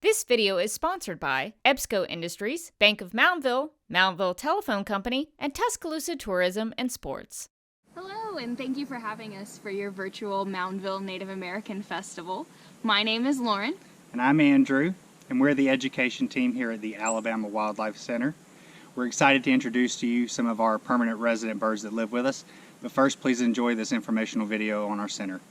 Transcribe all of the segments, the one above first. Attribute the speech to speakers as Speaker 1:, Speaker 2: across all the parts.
Speaker 1: This video is sponsored by EBSCO Industries, Bank of Moundville, Mountainville Telephone Company, and Tuscaloosa Tourism and Sports.
Speaker 2: Hello, and thank you for having us for your virtual Moundville Native American Festival. My name is Lauren.
Speaker 3: And I'm Andrew, and we're the education team here at the Alabama Wildlife Center. We're excited to introduce to you some of our permanent resident birds that live with us, but first please enjoy this informational video on our center.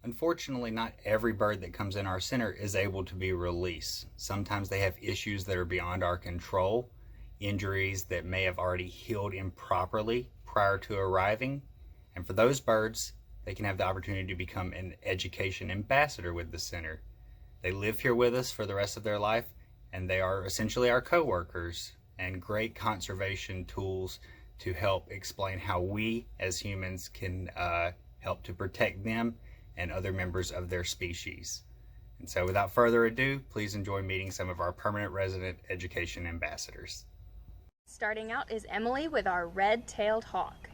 Speaker 3: Unfortunately, not every bird that comes in our center is able to be released. Sometimes they have issues that are beyond our control, injuries that may have already healed improperly prior to arriving. And for those birds, they can have the opportunity to become an education ambassador with the center. They live here with us for the rest of their life, and they are essentially our co-workers and great conservation tools to help explain how we as humans can help to protect them and other members of their species. And so without further ado, please enjoy meeting some of our permanent resident education ambassadors.
Speaker 2: Starting out is Emily with our red-tailed hawk.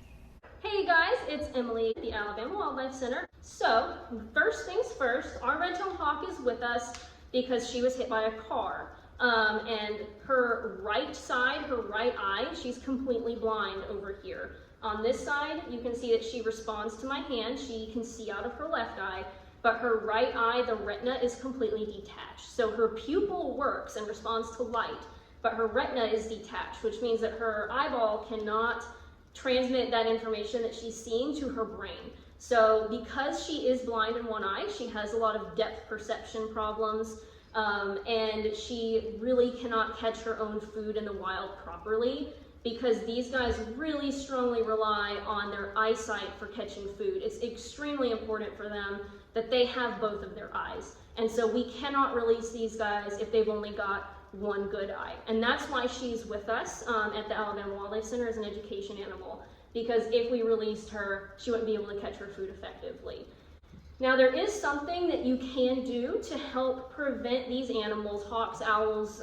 Speaker 4: Hey guys, it's Emily at the Alabama Wildlife Center. So, first things first, our red-tailed hawk is with us because she was hit by a car. and her right side, her right eye, she's completely blind over here. On this side, you can see that she responds to my hand. She can see out of her left eye, but her right eye, the retina is completely detached. So her pupil works and responds to light, but her retina is detached, which means that her eyeball cannot transmit that information that she's seeing to her brain. So because she is blind in one eye, she has a lot of depth perception problems, and she really cannot catch her own food in the wild properly, because these guys really strongly rely on their eyesight for catching food. It's extremely important for them that they have both of their eyes. And so we cannot release these guys if they've only got one good eye. And that's why she's with us at the Alabama Wildlife Center as an education animal, because if we released her, she wouldn't be able to catch her food effectively. Now, there is something that you can do to help prevent these animals, hawks, owls,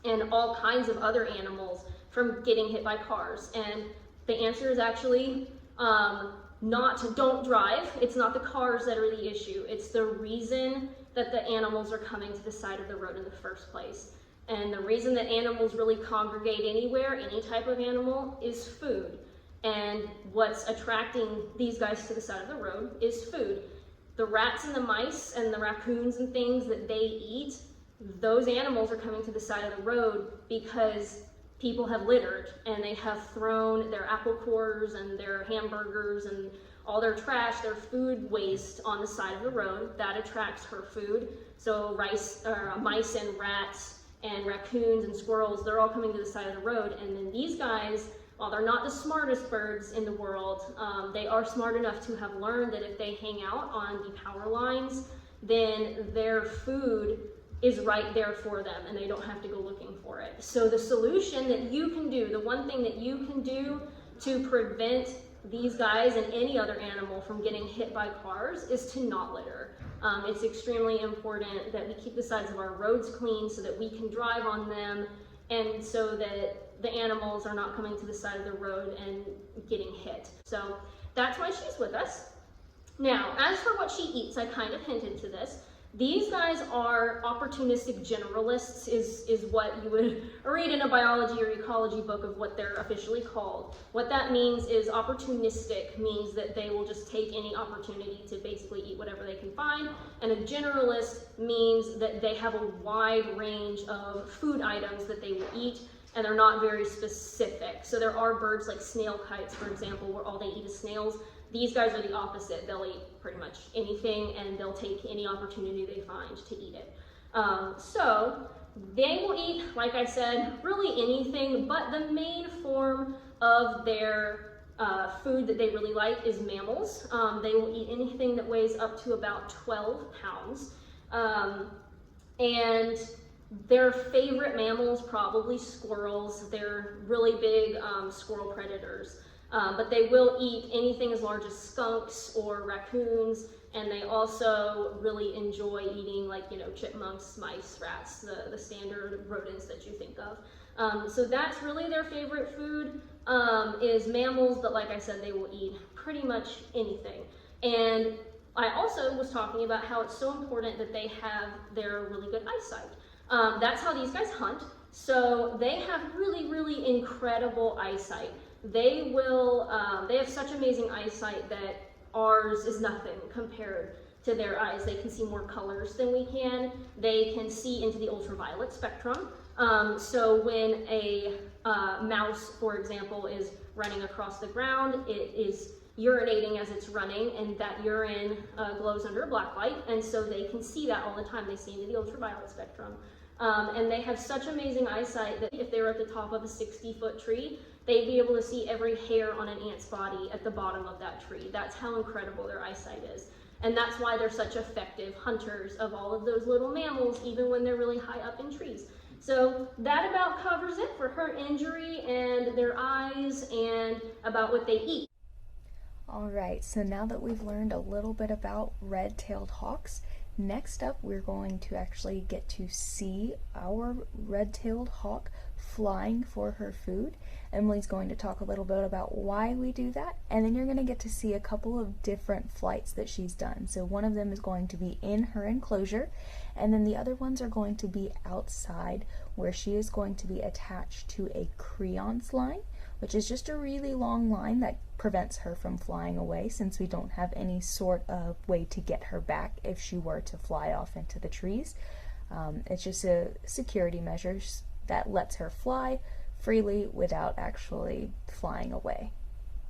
Speaker 4: and all kinds of other animals from getting hit by cars. And the answer is actually don't drive. It's not the cars that are the issue. It's the reason that the animals are coming to the side of the road in the first place. And the reason that animals really congregate anywhere, any type of animal, is food. And what's attracting these guys to the side of the road is food. The rats and the mice and the raccoons and things that they eat, those animals are coming to the side of the road because people have littered and they have thrown their apple cores and their hamburgers and all their trash, their food waste on the side of the road. That attracts her food. So mice and rats and raccoons and squirrels, they're all coming to the side of the road. And then these guys, while they're not the smartest birds in the world, they are smart enough to have learned that if they hang out on the power lines, then their food is right there for them and they don't have to go looking for it. So the solution that you can do, the one thing that you can do to prevent these guys and any other animal from getting hit by cars is to not litter. It's extremely important that we keep the sides of our roads clean so that we can drive on them, and so that the animals are not coming to the side of the road and getting hit. So that's why she's with us. Now, as for what she eats, I kind of hinted to this. These guys are opportunistic generalists, is what you would read in a biology or ecology book of what they're officially called. What that means is opportunistic means that they will just take any opportunity to basically eat whatever they can find, and a generalist means that they have a wide range of food items that they will eat, and they're not very specific. So there are birds like snail kites, for example, where all they eat is snails. These guys are the opposite. They'll eat pretty much anything and they'll take any opportunity they find to eat it. So they will eat, like I said, really anything, but the main form of their food that they really like is mammals. They will eat anything that weighs up to about 12 pounds. And their favorite mammals, probably squirrels. They're really big squirrel predators. But they will eat anything as large as skunks or raccoons, and they also really enjoy eating, like, chipmunks, mice, rats, the standard rodents that you think of. So that's really their favorite food, is mammals, but like I said, they will eat pretty much anything. And I also was talking about how it's so important that they have their really good eyesight. That's how these guys hunt. So they have really, really incredible eyesight. They have such amazing eyesight that ours is nothing compared to their eyes. They can see more colors than we can. They can see into the ultraviolet spectrum. So when a mouse, for example, is running across the ground, it is urinating as it's running, and that urine glows under a black light, and so they can see that all the time. They see into the ultraviolet spectrum. And they have such amazing eyesight that if they were at the top of a 60-foot tree, they'd be able to see every hair on an ant's body at the bottom of that tree. That's how incredible their eyesight is. And that's why they're such effective hunters of all of those little mammals, even when they're really high up in trees. So that about covers it for her injury and their eyes and about what they eat.
Speaker 5: All right, so now that we've learned a little bit about red-tailed hawks, Next up, we're going to actually get to see our red-tailed hawk flying for her food. Emily's going to talk a little bit about why we do that, and then you're going to get to see a couple of different flights that she's done. So one of them is going to be in her enclosure, and then the other ones are going to be outside, where she is going to be attached to a creance line, which is just a really long line that prevents her from flying away, since we don't have any sort of way to get her back if she were to fly off into the trees. It's just a security measure that lets her fly freely without actually flying away.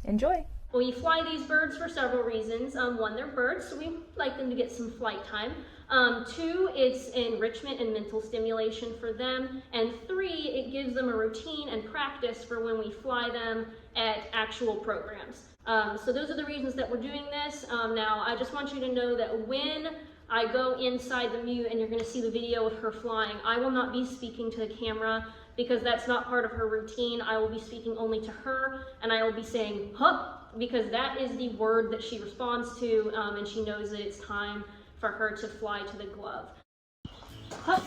Speaker 5: Enjoy!
Speaker 4: We fly these birds for several reasons. One, they're birds, so we like them to get some flight time. Two, it's enrichment and mental stimulation for them. And three, it gives them a routine and practice for when we fly them at actual programs. So those are the reasons that we're doing this. Now, I just want you to know that when I go inside the mute and you're going to see the video of her flying, I will not be speaking to the camera because that's not part of her routine. I will be speaking only to her, and I will be saying, hup, because that is the word that she responds to, and she knows that it's time for her to fly to the glove. Hup.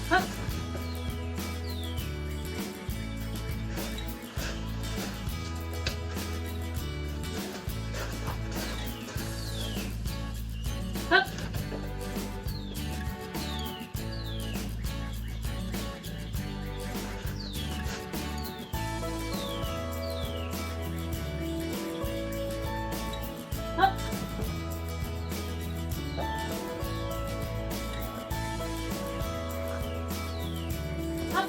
Speaker 4: Hup. Hup. Hup. Hup.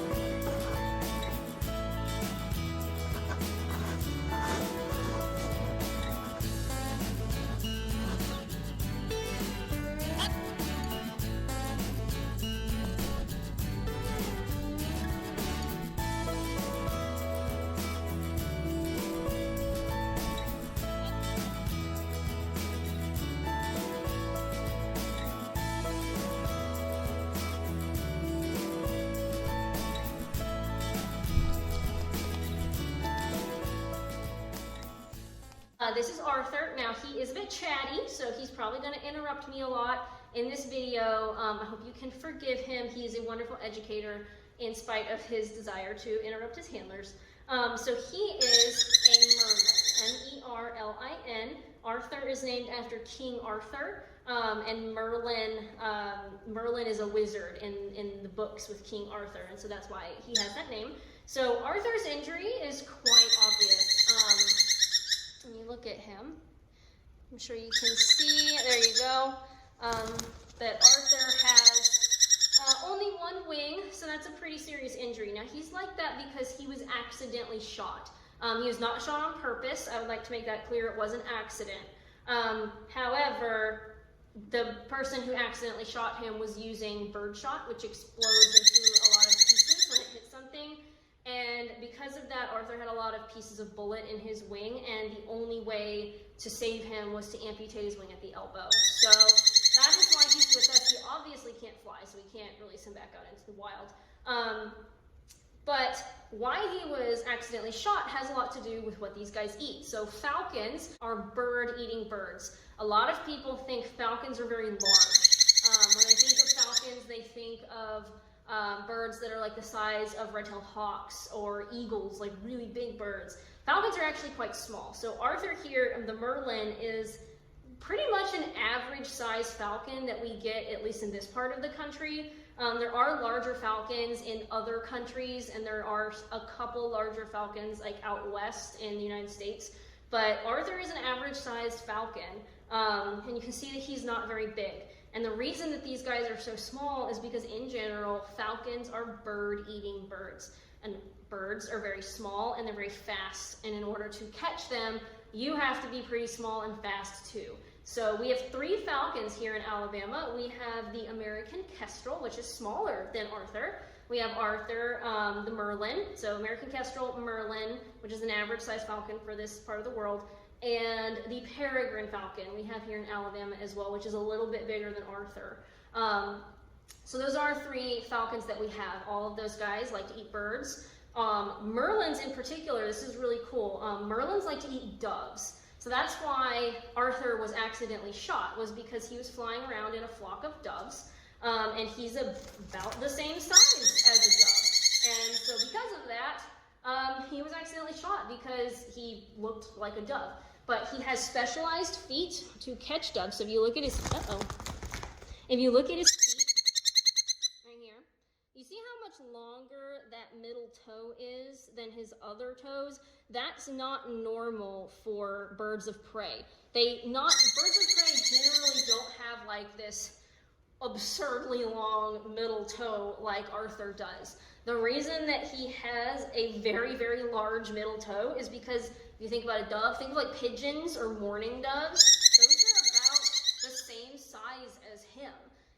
Speaker 4: This is Arthur. Now, he is a bit chatty, so he's probably going to interrupt me a lot in this video. I hope you can forgive him. He is a wonderful educator in spite of his desire to interrupt his handlers. So he is a Merlin, M-E-R-L-I-N. Arthur is named after King Arthur, and Merlin is a wizard in the books with King Arthur, and so that's why he has that name. So Arthur's injury is quite obvious. When you look at him, I'm sure you can see, there you go, that Arthur has only one wing, so that's a pretty serious injury. Now, he's like that because he was accidentally shot. He was not shot on purpose. I would like to make that clear. It was an accident. However, the person who accidentally shot him was using birdshot, which explodes into a lot of pieces when it hits something. And because of that, Arthur had a lot of pieces of bullet in his wing, and the only way to save him was to amputate his wing at the elbow. So that is why he's with us. He obviously can't fly, so we can't release him back out into the wild. But why he was accidentally shot has a lot to do with what these guys eat. So falcons are bird-eating birds. A lot of people think falcons are very large. When they think of falcons, they think of birds that are like the size of red-tailed hawks or eagles, like really big birds. Falcons are actually quite small. So Arthur here, the Merlin, is pretty much an average size falcon that we get, at least in this part of the country. There are larger falcons in other countries, and there are a couple larger falcons like out west in the United States. But Arthur is an average sized falcon, and you can see that he's not very big. And the reason that these guys are so small is because in general, falcons are bird-eating birds. And birds are very small and they're very fast. And in order to catch them, you have to be pretty small and fast too. So we have 3 falcons here in Alabama. We have the American kestrel, which is smaller than Arthur. We have Arthur, the Merlin. So American kestrel, Merlin, which is an average size falcon for this part of the world. And the peregrine falcon we have here in Alabama as well, which is a little bit bigger than Arthur. So those are 3 falcons that we have. All of those guys like to eat birds. Merlins in particular, this is really cool. Merlins like to eat doves. So that's why Arthur was accidentally shot, was because he was flying around in a flock of doves, and he's about the same size as a dove. And so because of that, he was accidentally shot because he looked like a dove. But he has specialized feet to catch doves. So if you look at his, if you look at his feet, right here, you see how much longer that middle toe is than his other toes? That's not normal for birds of prey. Birds of prey generally don't have like this absurdly long middle toe like Arthur does. The reason that he has a very, very large middle toe is because if you think about a dove, think of like pigeons or mourning doves. Those are about the same size as him.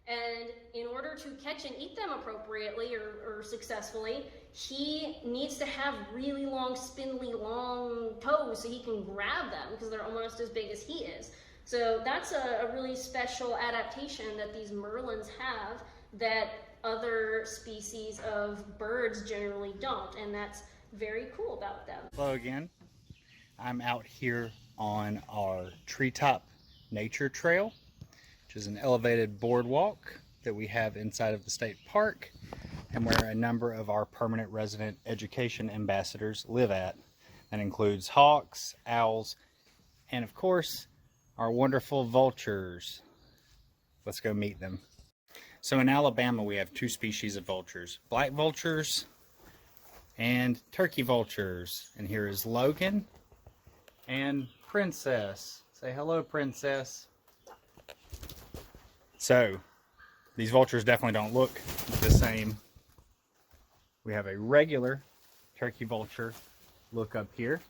Speaker 4: And in order to catch and eat them appropriately or successfully, he needs to have really long, spindly, long toes so he can grab them because they're almost as big as he is. So that's a really special adaptation that these merlins have that other species of birds generally don't, and that's very cool about them.
Speaker 3: Hello again. I'm out here on our Treetop Nature Trail, which is an elevated boardwalk that we have inside of the state park and where a number of our permanent resident education ambassadors live at. That includes hawks, owls, and of course, our wonderful vultures. Let's go meet them. So in Alabama, we have two species of vultures, black vultures and turkey vultures. And here is Logan and Princess. Say hello, Princess. So these vultures definitely don't look the same. We have a regular turkey vulture look up here.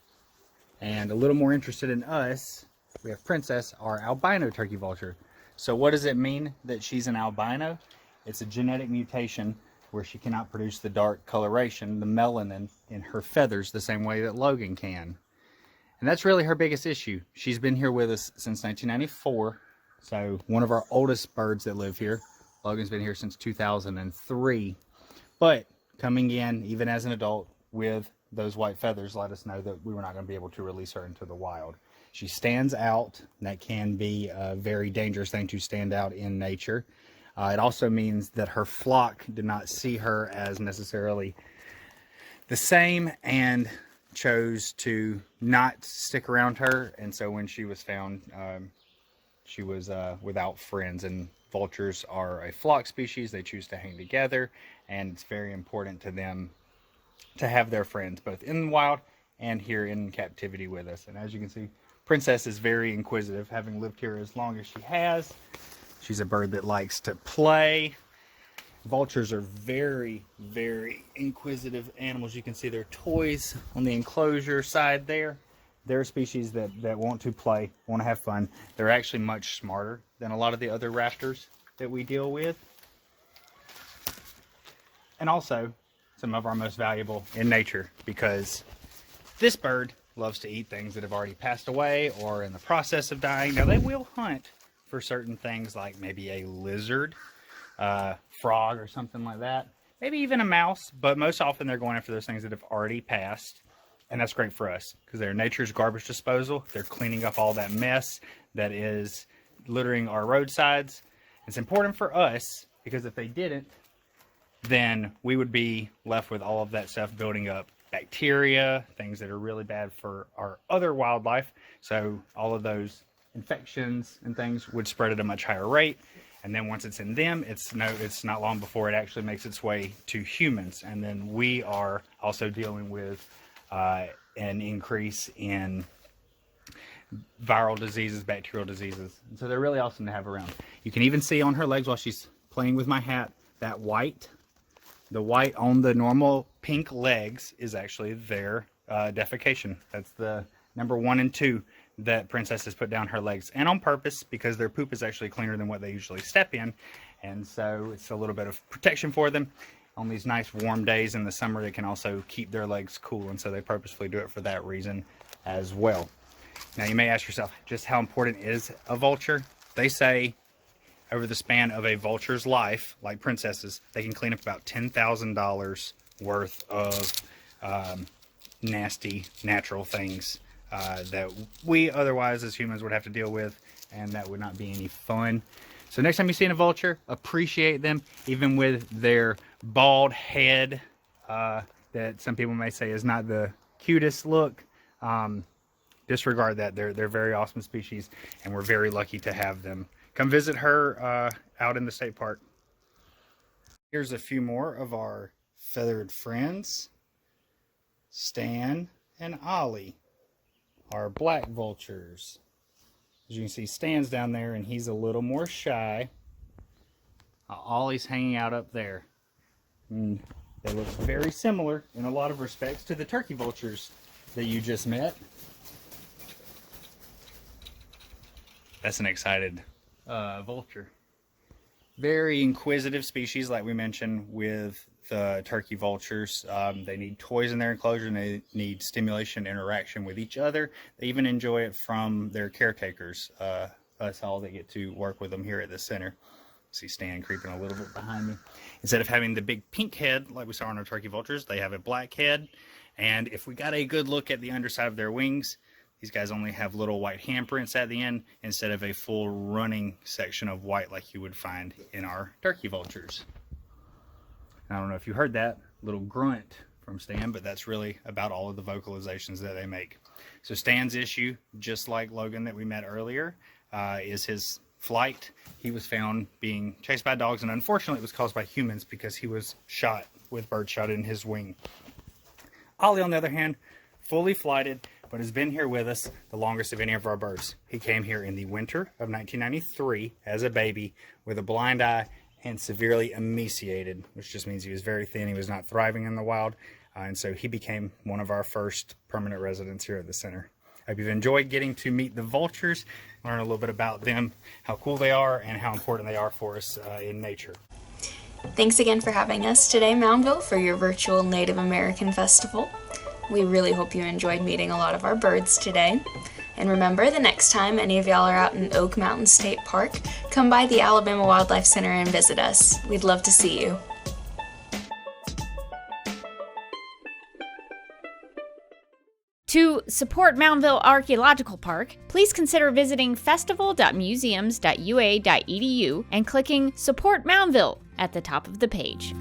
Speaker 3: And a little more interested in us, we have Princess, our albino turkey vulture. So what does it mean that she's an albino? It's a genetic mutation where she cannot produce the dark coloration, the melanin in her feathers the same way that Logan can. And that's really her biggest issue. She's been here with us since 1994. So one of our oldest birds that live here. Logan's been here since 2003. But coming in, even as an adult, with those white feathers, let us know that we were not going to be able to release her into the wild. She stands out, and that can be a very dangerous thing to stand out in nature. It also means that her flock did not see her as necessarily the same and chose to not stick around her. And so when she was found, she was without friends. And vultures are a flock species. They choose to hang together, and it's very important to them to have their friends both in the wild and here in captivity with us. And as you can see, Princess is very inquisitive, having lived here as long as she has. She's a bird that likes to play. Vultures are very, very inquisitive animals. You can see their toys on the enclosure side there. They're a species that want to play, want to have fun. They're actually much smarter than a lot of the other raptors that we deal with. And also, some of our most valuable in nature, because this bird loves to eat things that have already passed away or in the process of dying. Now, they will hunt for certain things like maybe a lizard, frog or something like that. Maybe even a mouse, but most often they're going after those things that have already passed. And that's great for us because they're nature's garbage disposal. They're cleaning up all that mess that is littering our roadsides. It's important for us because if they didn't, then we would be left with all of that stuff building up bacteria, things that are really bad for our other wildlife. So all of those infections and things would spread at a much higher rate. And then once it's in them, it's not long before it actually makes its way to humans. And then we are also dealing with an increase in viral diseases, bacterial diseases. And so they're really awesome to have around. You can even see on her legs while she's playing with my hat, that white. The white on the normal pink legs is actually their defecation. That's the number 1 and 2 that Princess has put down her legs, and on purpose because their poop is actually cleaner than what they usually step in, and so it's a little bit of protection for them. On these nice warm days in the summer, they can also keep their legs cool, and so they purposefully do it for that reason as well. Now you may ask yourself, just how important is a vulture? They say over the span of a vulture's life, like Princess's, they can clean up about $10,000 worth of
Speaker 6: nasty natural things that we otherwise as humans would have to deal with, and that would not be any fun. So next time you see a vulture, appreciate them, even with their bald head that some people may say is not the cutest look. Disregard that. They're very awesome species, and we're very lucky to have them. Come visit her out in the state park. Here's a few more of our feathered friends. Stan and Ollie, our black vultures. As you can see, Stan's down there and he's a little more shy. Ollie's hanging out up there. And they look very similar in a lot of respects to the turkey vultures that you just met. That's an excited vulture. Very inquisitive species, like we mentioned with the turkey vultures. They need toys in their enclosure, and they need stimulation, interaction with each other. They even enjoy it from their caretakers, us all that get to work with them here at the center. See Stan creeping a little bit behind me. Instead of having the big pink head like we saw on our turkey vultures, they have a black head. And if we got a good look at the underside of their wings, these guys only have little white handprints at the end instead of a full running section of white like you would find in our turkey vultures. I don't know if you heard that little grunt from Stan, but that's really about all of the vocalizations that they make. So Stan's issue, just like Logan that we met earlier, is his flight. He was found being chased by dogs, and unfortunately it was caused by humans because he was shot with birdshot in his wing. Ollie, on the other hand, fully flighted, but has been here with us the longest of any of our birds. He came here in the winter of 1993 as a baby with a blind eye and severely emaciated, which just means he was very thin. He was not thriving in the wild, and so he became one of our first permanent residents here at the center. I hope you've enjoyed getting to meet the vultures, learn a little bit about them, how cool they are, and how important they are for us in nature.
Speaker 2: Thanks again for having us today, Moundville, for your virtual Native American Festival. We really hope you enjoyed meeting a lot of our birds today. And remember, the next time any of y'all are out in Oak Mountain State Park, come by the Alabama Wildlife Center and visit us. We'd love to see you.
Speaker 1: To support Mountainville Archaeological Park, please consider visiting festival.museums.ua.edu and clicking Support Mountainville at the top of the page.